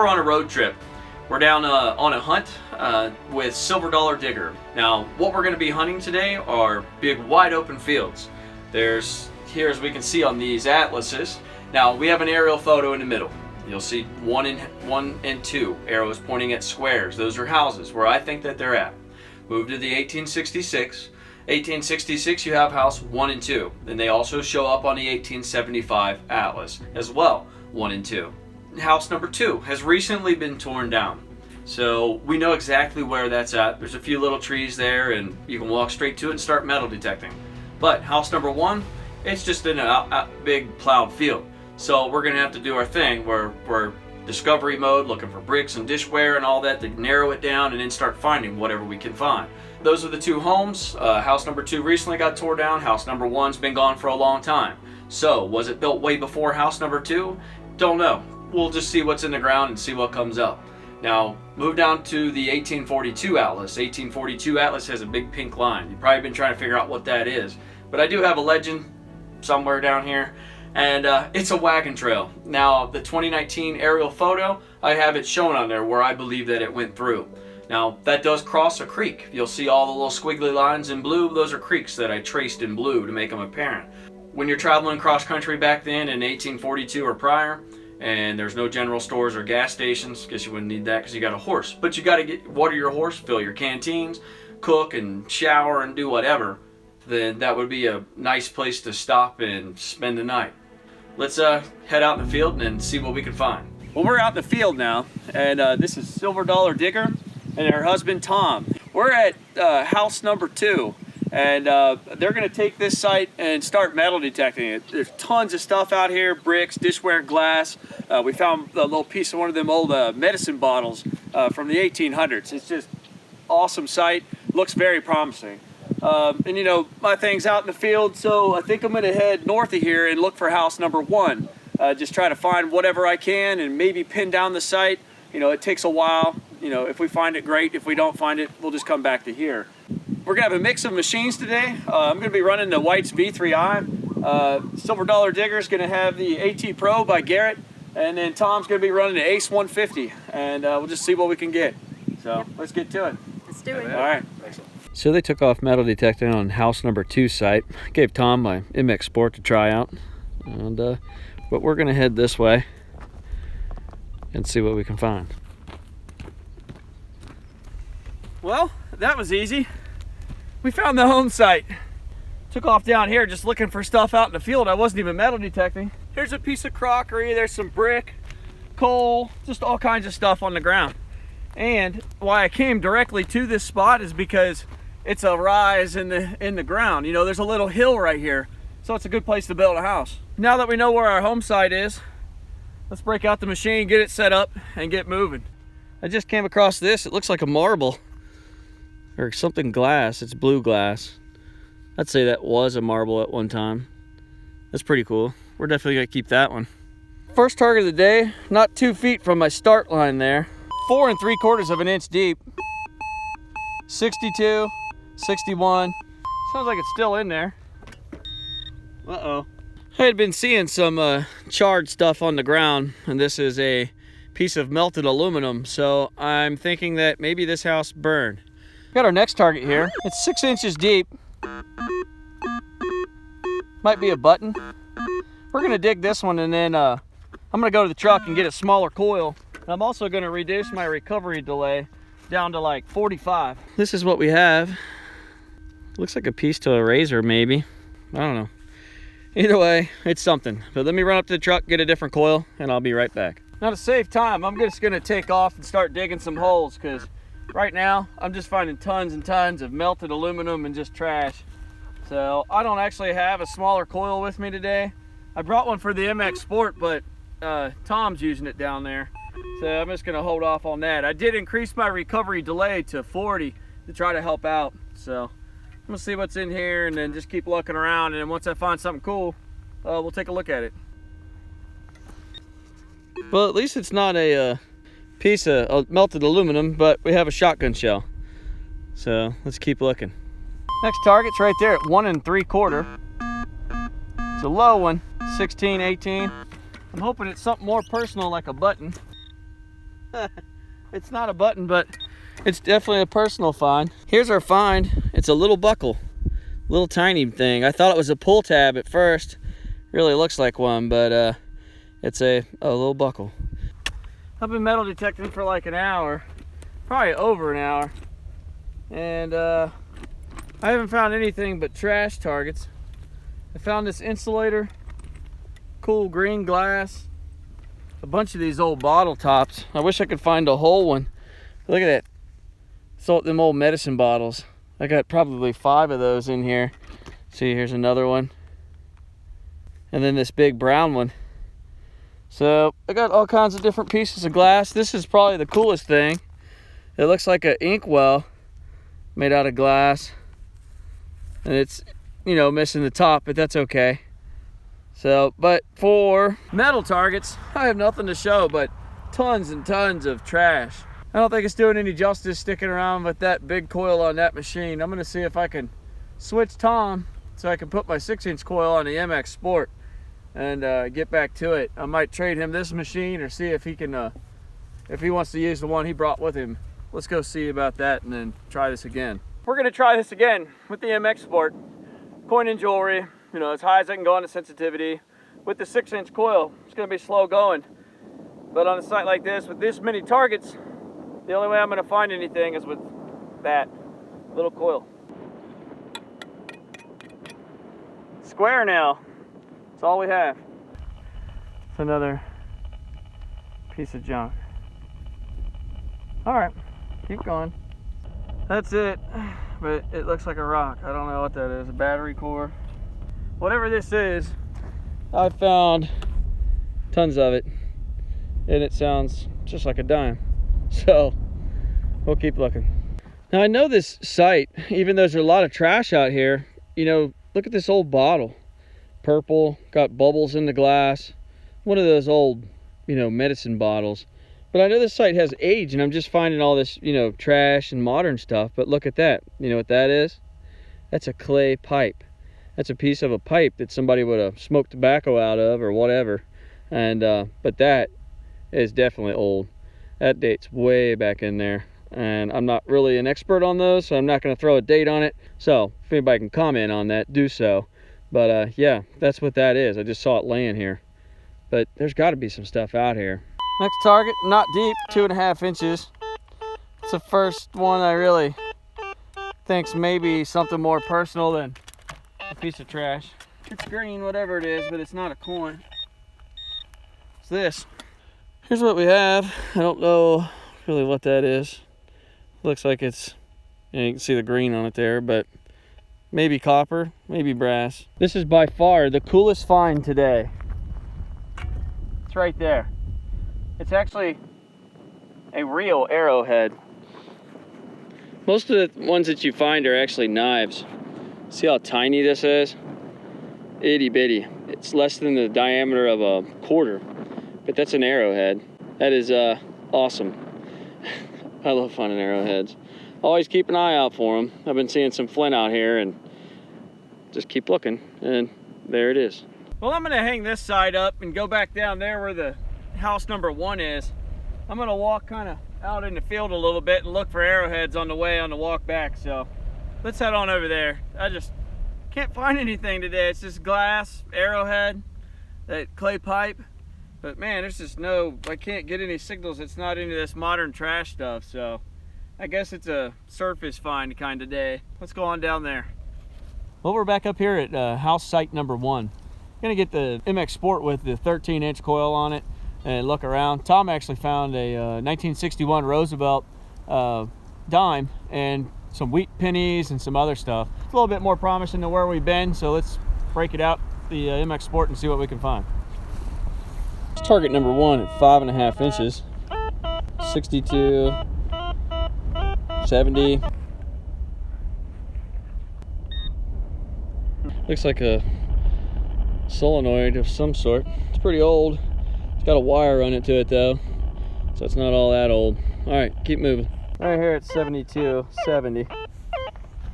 we're on a road trip. We're down on a hunt with Silver Dollar Digger. Now, what we're going to be hunting today are big, wide open fields. There's, here as we can see on these atlases, now we have an aerial photo in the middle. You'll see one and two arrows pointing at squares. Those are houses where I think that they're at. Move to the 1866. 1866, you have house 1 and 2. Then they also show up on the 1875 atlas as well, 1 and 2. House number 2 has recently been torn down, so we know exactly where that's at. There's a few little trees there, and you can walk straight to it and start metal detecting. But house number 1, it's just in a big plowed field. So we're gonna have to do our thing where we're discovery mode, looking for bricks and dishware and all that to narrow it down and then start finding whatever we can find. Those are the 2 homes. House number 2 recently got tore down. House number 1's been gone for a long time. So was it built way before house number 2? Don't know. We'll just see what's in the ground and see what comes up. Now, move down to the 1842 atlas. 1842 atlas has a big pink line. You've probably been trying to figure out what that is. But I do have a legend somewhere down here, and it's a wagon trail. Now, the 2019 aerial photo, I have it shown on there where I believe that it went through. Now, that does cross a creek. You'll see all the little squiggly lines in blue. Those are creeks that I traced in blue to make them apparent. When you're traveling cross country back then in 1842 or prior, and there's no general stores or gas stations, guess you wouldn't need that because you got a horse. But you got to water your horse, fill your canteens, cook and shower and do whatever. Then that would be a nice place to stop and spend the night. Let's head out in the field and see what we can find. Well, we're out in the field now, and this is Silver Dollar Digger and her husband Tom. We're at house number 2. And they're going to take this site and start metal detecting it. There's tons of stuff out here, bricks, dishware, glass. We found a little piece of one of them old medicine bottles from the 1800s. It's just awesome site. Looks very promising. And you know, my thing's out in the field, so I think I'm going to head north of here and look for house number 1. Just try to find whatever I can and maybe pin down the site. You know, it takes a while. You know, if we find it, great. If we don't find it, we'll just come back to here. We're gonna have a mix of machines today. I'm gonna be running the White's V3i. Silver Dollar Digger's gonna have the AT Pro by Garrett, and then Tom's gonna be running the Ace 150, and we'll just see what we can get. So let's get to it. Let's do it. All right. So they took off metal detecting on house number 2 site. Gave Tom my MX Sport to try out, and but we're gonna head this way and see what we can find. Well, that was easy. We found the home site. Took off down here just looking for stuff out in the field. I wasn't even metal detecting. Here's a piece of crockery. There's some brick, coal, just all kinds of stuff on the ground. And why I came directly to this spot is because it's a rise in the ground. You know, there's a little hill right here, so it's a good place to build a house. Now that we know where our home site is, let's break out the machine, get it set up, and get moving. I just came across this. It looks like a marble. Or something glass. It's blue glass. I'd say that was a marble at one time. That's pretty cool. We're definitely gonna keep that one. First target of the day, not 2 feet from my start line there. 4 3/4 of an inch deep. 62, 61. Sounds like it's still in there. Uh-oh. I had been seeing some charred stuff on the ground, and this is a piece of melted aluminum, so I'm thinking that maybe this house burned. Got our next target here. It's 6 inches deep. Might be a button. We're gonna dig this one, and then I'm gonna go to the truck and get a smaller coil. And I'm also gonna reduce my recovery delay down to like 45. This is what we have. Looks like a piece to a razor, maybe. I don't know. Either way, it's something. But let me run up to the truck, get a different coil, and I'll be right back. Now to save time, I'm just gonna take off and start digging some holes, because right now, I'm just finding tons and tons of melted aluminum and just trash. So I don't actually have a smaller coil with me today. I brought one for the MX Sport, but Tom's using it down there. So I'm just gonna hold off on that. I did increase my recovery delay to 40 to try to help out. So I'm gonna see what's in here and then just keep looking around. And then once I find something cool, we'll take a look at it. Well, at least it's not a piece of melted aluminum, but we have a shotgun shell. So let's keep looking. Next target's right there at 1 3/4. It's a low one, 16, 18. I'm hoping it's something more personal like a button. It's not a button, but it's definitely a personal find. Here's our find. It's a little buckle, little tiny thing. I thought it was a pull tab at first. Really looks like one, but it's a little buckle. I've been metal detecting for like an hour, probably over an hour, and I haven't found anything but trash targets. I found this insulator, cool green glass, a bunch of these old bottle tops. I wish I could find a whole one. Look at that. So them old medicine bottles. I got probably 5 of those in here. See, here's another one. And then this big brown one. So I got all kinds of different pieces of glass. This is probably the coolest thing. It looks like an inkwell made out of glass. And it's, you know, missing the top, but that's okay. So, but for metal targets, I have nothing to show but tons and tons of trash. I don't think it's doing any justice sticking around with that big coil on that machine. I'm gonna see if I can switch Tom so I can put my 6-inch coil on the MX Sport and get back to it. I might trade him this machine or see if he can, if he wants to use the one he brought with him. Let's go see about that and then try this again. We're gonna try this again with the MX Sport. Coin and jewelry, you know, as high as I can go on the sensitivity. With the 6-inch coil, it's gonna be slow going. But on a site like this, with this many targets, the only way I'm gonna find anything is with that little coil. Square now. That's all we have. It's another piece of junk. All right, keep going. That's it, but it looks like a rock. I don't know what that is, a battery core. Whatever this is, I found tons of it, and it sounds just like a dime. So we'll keep looking. Now I know this site, even though there's a lot of trash out here, you know, look at this old bottle. Purple, got bubbles in the glass. One of those old, you know, medicine bottles. But I know this site has age, and I'm just finding all this, you know, trash and modern stuff. But look at that. You know what that is? That's a clay pipe. That's a piece of a pipe that somebody would have smoked tobacco out of or whatever. And but that is definitely old. That dates way back in there. And I'm not really an expert on those, so I'm not going to throw a date on it. So if anybody can comment on that, do so. But yeah, that's what that is. I just saw it laying here. But there's got to be some stuff out here. Next target, not deep, 2.5 inches. It's the first one I really think's maybe something more personal than a piece of trash. It's green, whatever it is, but it's not a coin. It's this. Here's what we have. I don't know really what that is. Looks like it's, you know, you can see the green on it there, but maybe copper, maybe brass. This is by far the coolest find today. It's right there. It's actually a real arrowhead. Most of the ones that you find are actually knives. See how tiny this is? Itty bitty. It's less than the diameter of a quarter, but that's an arrowhead. That is awesome. I love finding arrowheads. Always keep an eye out for them. I've been seeing some flint out here, and just keep looking, and there it is. Well, I'm gonna hang this side up and go back down there where the house number 1 is. I'm gonna walk kind of out in the field a little bit and look for arrowheads on the way on the walk back. So let's head on over there. I just can't find anything today. It's just glass, arrowhead, that clay pipe. But man, there's just no, I can't get any signals. It's not any of this modern trash stuff. So I guess it's a surface find kind of day. Let's go on down there. Well, we're back up here at house site number 1. Gonna get the MX Sport with the 13-inch coil on it and look around. Tom actually found a 1961 Roosevelt dime and some wheat pennies and some other stuff. It's a little bit more promising than where we've been, so let's break it out, the MX Sport, and see what we can find. It's target number 1 at 5.5 inches. 62, 70. Looks like a solenoid of some sort. It's pretty old. It's got a wire run into it though, so it's not all that old. All right, keep moving. Right here at 72, 70.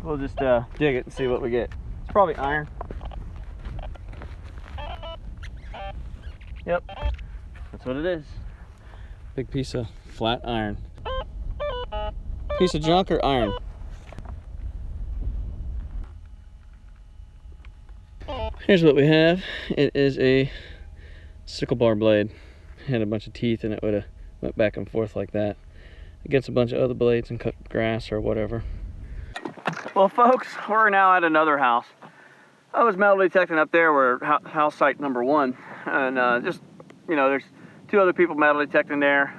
We'll just dig it and see what we get. It's probably iron. Yep, that's what it is. Big piece of flat iron. Piece of junk or iron? Here's what we have. It is a sickle bar blade. It had a bunch of teeth and it would have went back and forth like that against a bunch of other blades and cut grass or whatever. Well, folks, we're now at another house. I was metal detecting up there where house site number 1, and just, you know, there's 2 other people metal detecting there.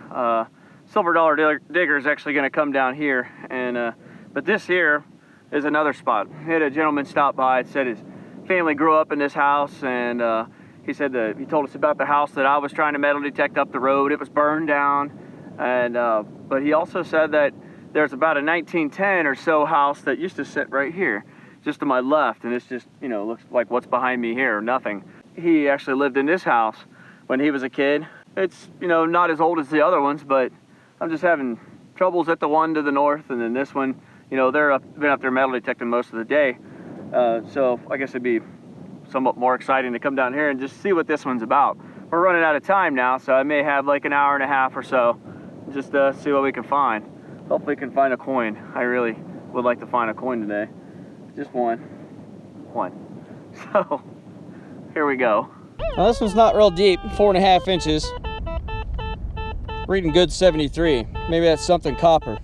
Silver Dollar Digger is actually going to come down here, and but this here is another spot. We had a gentleman stop by and said his family grew up in this house, and he said that he told us about the house that I was trying to metal detect up the road. It was burned down, and but he also said that there's about a 1910 or so house that used to sit right here, just to my left, and it's just, you know, looks like what's behind me here, nothing. He actually lived in this house when he was a kid. It's, you know, not as old as the other ones, but I'm just having troubles at the one to the north, and then this one, you know, been up there metal detecting most of the day. So I guess it'd be somewhat more exciting to come down here and just see what this one's about. We're running out of time now, so I may have like an hour and a half or so, just see what we can find. Hopefully we can find a coin. I really would like to find a coin today. Just one. So, here we go. Now this one's not real deep, 4.5 inches. Reading good 73. Maybe that's something copper.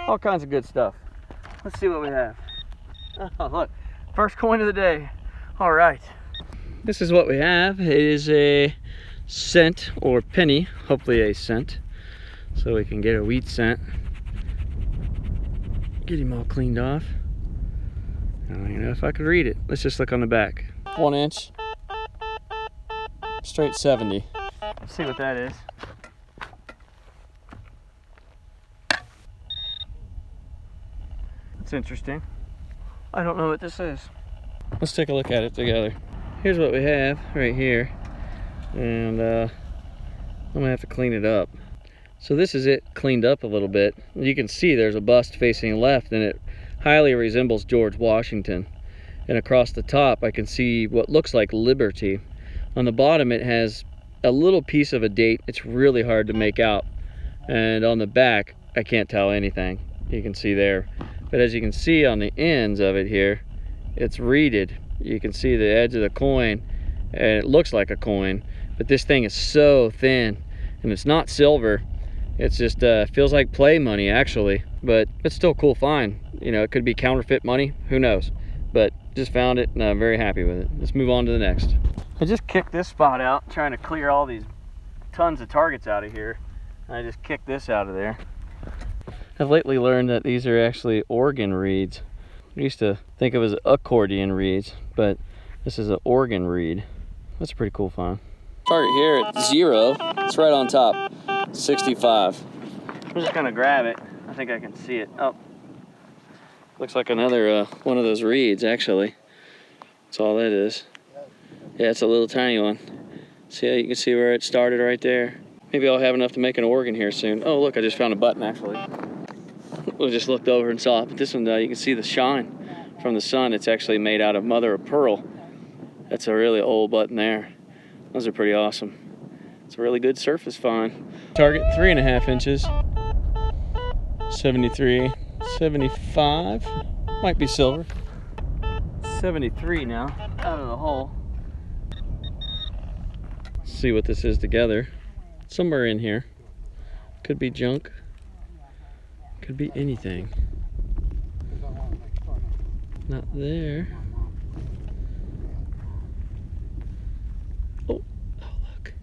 All kinds of good stuff. Let's see what we have. Oh, look, first coin of the day. All right. This is what we have. It is a cent or penny, hopefully a cent, so we can get a wheat cent. Get him all cleaned off. I don't even know if I could read it. Let's just look on the back. 1 inch. Straight 70. Let's see what that is. That's interesting. I don't know what this is. Let's take a look at it together. Here's what we have right here. And I'm gonna have to clean it up. So this is it cleaned up a little bit. You can see there's a bust facing left, and it highly resembles George Washington. And across the top I can see what looks like Liberty. On the bottom it has a little piece of a date. It's really hard to make out. And on the back I can't tell anything. You can see there. But as you can see on the ends of it here, it's reeded. You can see the edge of the coin, and it looks like a coin. But this thing is so thin, and it's not silver. It's just feels like play money actually, but it's still a cool find. You know, it could be counterfeit money, who knows? But just found it and I'm very happy with it. Let's move on to the next. I just kicked this spot out, trying to clear all these tons of targets out of here. I just kicked this out of there. I've lately learned that these are actually organ reeds. I used to think it was accordion reeds, but this is an organ reed. That's a pretty cool find. Target here at 0, it's right on top, 65. I'm just gonna grab it. I think I can see it. Oh, looks like another one of those reeds actually. That's all that is. Yeah, it's a little tiny one. See how you can see where it started right there? Maybe I'll have enough to make an organ here soon. Oh look, I just found a button actually. We just looked over and saw it, but this one you can see the shine from the sun. It's actually made out of mother of pearl. That's a really old button there. Those are pretty awesome. It's a really good surface find. Target 3.5 inches. 73, 75. Might be silver. 73 now, out of the hole. Let's see what this is together. Somewhere in here. Could be junk. Could be anything. Not there. Oh, look.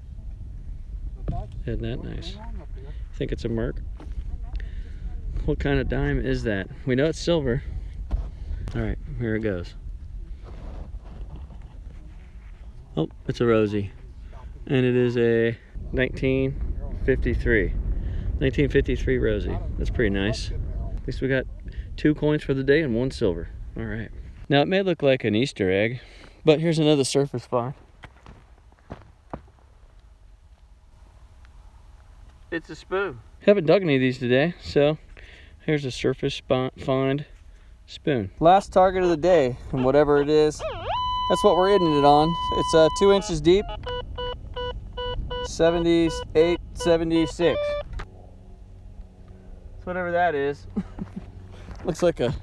Isn't that nice? I think it's a Merc. What kind of dime is that? We know it's silver. All right, here it goes. Oh, it's a Rosie. And it is a 1953. 1953 Rosie. That's pretty nice. At least we got 2 coins for the day and 1 silver. All right. Now it may look like an Easter egg, but here's another surface find. It's a spoon. Haven't dug any of these today, so here's a surface find spoon. Last target of the day, and whatever it is, that's what we're ending it on. It's 2 inches deep. 78, 76. Whatever that is. Looks like a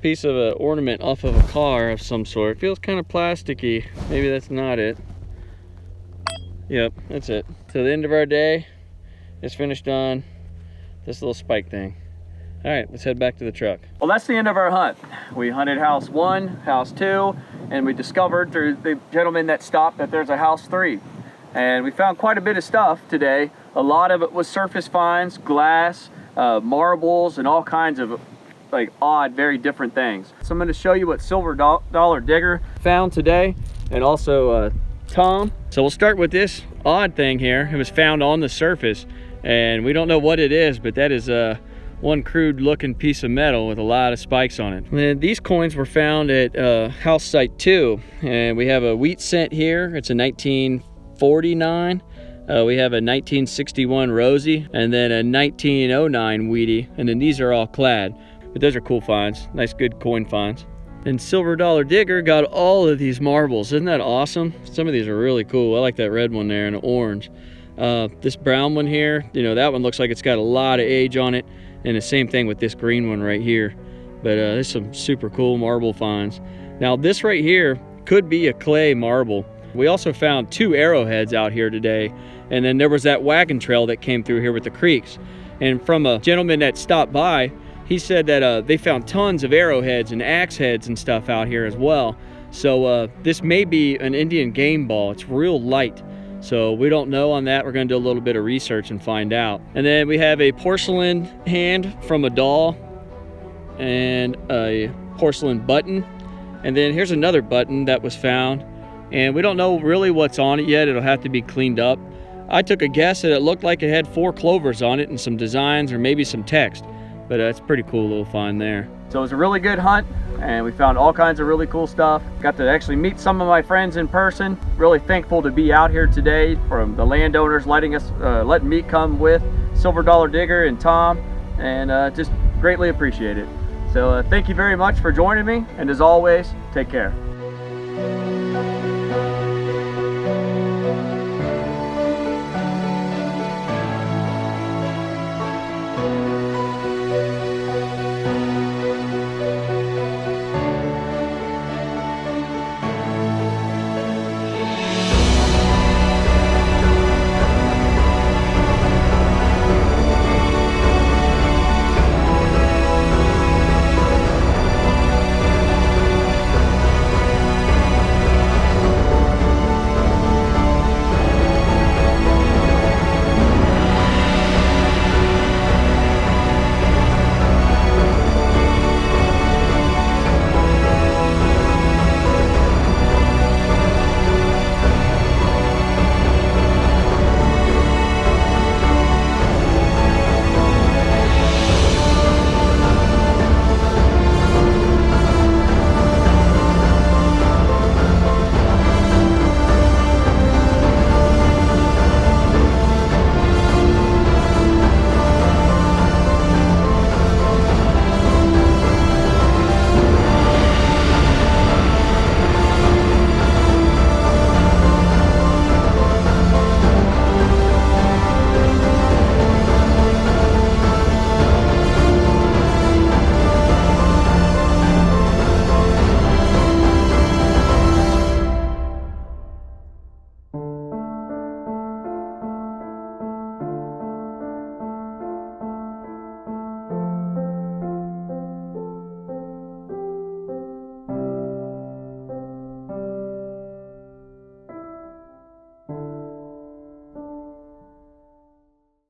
piece of an ornament off of a car of some sort. Feels kind of plasticky. Maybe that's not it. Yep, that's it. So the end of our day is finished on this little spike thing. All right, let's head back to the truck. Well, that's the end of our hunt. We hunted house 1, house 2, and we discovered through the gentleman that stopped that there's a house 3. And we found quite a bit of stuff today. A lot of it was surface finds, glass, marbles, and all kinds of like odd, very different things. So I'm going to show you what Silver Dollar Digger found today, and also Tom. So we'll start with this odd thing here. It was found on the surface, and we don't know what it is, but that is one crude looking piece of metal with a lot of spikes on it. And these coins were found at house site 2, and we have a wheat cent here. It's a 1949. We have a 1961 Rosie, and then a 1909 Wheatie, and then these are all clad. But those are cool finds, nice good coin finds. And Silver Dollar Digger got all of these marbles. Isn't that awesome? Some of these are really cool. I like that red one there and the orange. This brown one here, you know, that one looks like it's got a lot of age on it, and the same thing with this green one right here. But there's some super cool marble finds. Now this right here could be a clay marble. We also found 2 arrowheads out here today, and then there was that wagon trail that came through here with the creeks. And from a gentleman that stopped by, he said that they found tons of arrowheads and axe heads and stuff out here as well. So this may be an Indian game ball. It's real light, so we don't know on that. We're going to do a little bit of research and find out. And then we have a porcelain hand from a doll and a porcelain button. And then here's another button that was found, and we don't know really what's on it yet. It'll have to be cleaned up. I took a guess that it looked like it had 4 clovers on it and some designs or maybe some text, but it's a pretty cool little find there. So it was a really good hunt, and we found all kinds of really cool stuff. Got to actually meet some of my friends in person. Really thankful to be out here today, from the landowners letting me come with Silver Dollar Digger and Tom, and just greatly appreciate it. So thank you very much for joining me, and as always, take care.